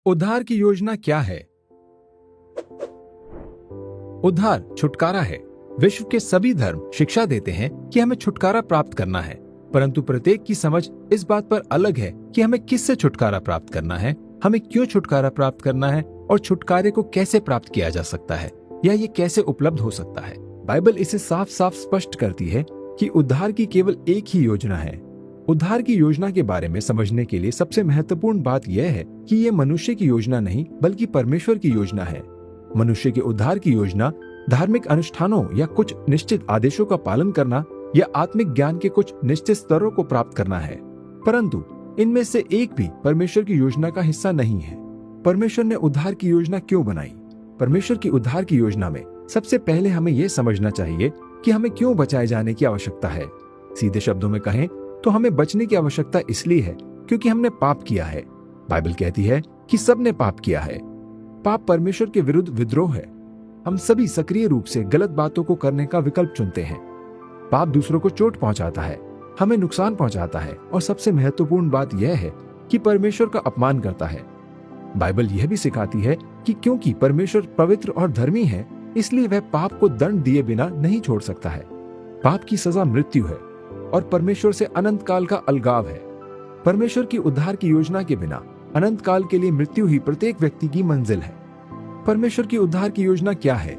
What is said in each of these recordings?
उद्धार की योजना क्या है? उद्धार छुटकारा है। विश्व के सभी धर्म शिक्षा देते हैं कि हमें छुटकारा प्राप्त करना है, परंतु प्रत्येक की समझ इस बात पर अलग है कि हमें किससे छुटकारा प्राप्त करना है, हमें क्यों छुटकारा प्राप्त करना है और छुटकारे को कैसे प्राप्त किया जा सकता है या ये कैसे उपलब्ध हो सकता है। बाइबल इसे साफ साफ स्पष्ट करती है कि उद्धार की केवल एक ही योजना है। उद्धार की योजना के बारे में समझने के लिए सबसे महत्वपूर्ण बात यह है कि ये मनुष्य की योजना नहीं बल्कि परमेश्वर की योजना है। मनुष्य के उद्धार की योजना धार्मिक अनुष्ठानों या कुछ निश्चित आदेशों का पालन करना या आत्मिक ज्ञान के कुछ निश्चित स्तरों को प्राप्त करना है, परंतु इनमें से एक भी परमेश्वर की योजना का हिस्सा नहीं है। परमेश्वर ने उद्धार की योजना क्यों बनाई? परमेश्वर की उद्धार की योजना में सबसे पहले हमें यह समझना चाहिए कि हमें क्यों बचाए जाने की आवश्यकता है। सीधे शब्दों में कहें तो हमें बचने की आवश्यकता इसलिए है क्योंकि हमने पाप किया है। बाइबल कहती है कि सबने पाप किया है। पाप परमेश्वर के विरुद्ध विद्रोह है। हम सभी सक्रिय रूप से गलत बातों को करने का विकल्प चुनते हैं। पाप दूसरों को चोट पहुंचाता है, हमें नुकसान पहुंचाता है और सबसे महत्वपूर्ण बात यह है कि परमेश्वर का अपमान करता है। बाइबल यह भी सिखाती है कि क्योंकि परमेश्वर पवित्र और धर्मी है, इसलिए वह पाप को दंड दिए बिना नहीं छोड़ सकता है। पाप की सजा मृत्यु है और परमेश्वर से अनंत काल का अलगाव है। परमेश्वर की उद्धार की योजना के बिना अनंत काल के लिए मृत्यु ही प्रत्येक व्यक्ति की मंजिल है। परमेश्वर की उद्धार की योजना क्या है?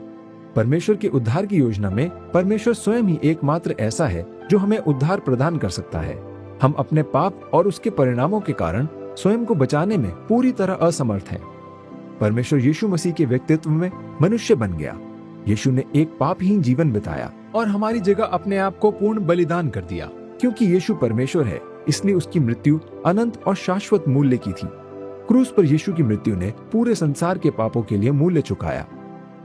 परमेश्वर की उद्धार की योजना में परमेश्वर स्वयं ही एकमात्र ऐसा है जो हमें उद्धार प्रदान कर सकता है। हम अपने पाप और उसके परिणामों के कारण स्वयं को बचाने में पूरी तरह असमर्थ हैं। परमेश्वर यीशु मसीह के व्यक्तित्व में मनुष्य बन गया। यीशु ने एक पापहीन जीवन बिताया और हमारी जगह अपने आप को पूर्ण बलिदान कर दिया। क्योंकि यीशु परमेश्वर है, इसलिए उसकी मृत्यु अनंत और शाश्वत मूल्य की थी। क्रूस पर यीशु की मृत्यु ने पूरे संसार के पापों के लिए मूल्य चुकाया।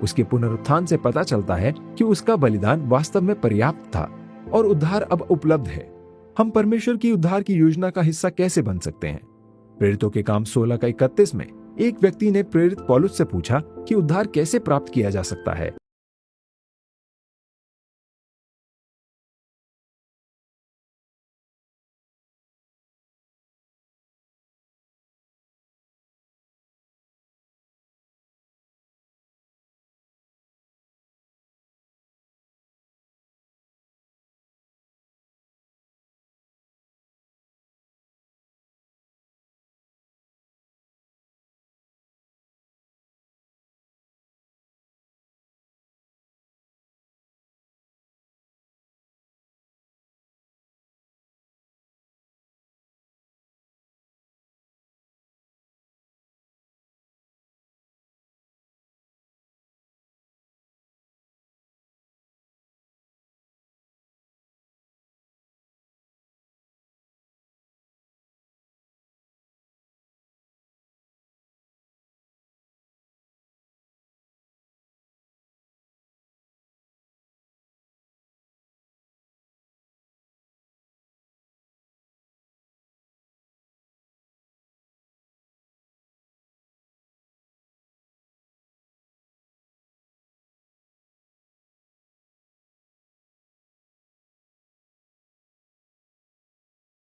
उसके पुनरुत्थान से पता चलता है कि उसका बलिदान वास्तव में पर्याप्त था और उद्धार अब उपलब्ध है। हम परमेश्वर की उद्धार की योजना का हिस्सा कैसे बन सकते हैं? प्रेरितों के काम 16 का 31 में एक व्यक्ति ने प्रेरित पौलुस से पूछा कि उद्धार कैसे प्राप्त किया जा सकता है।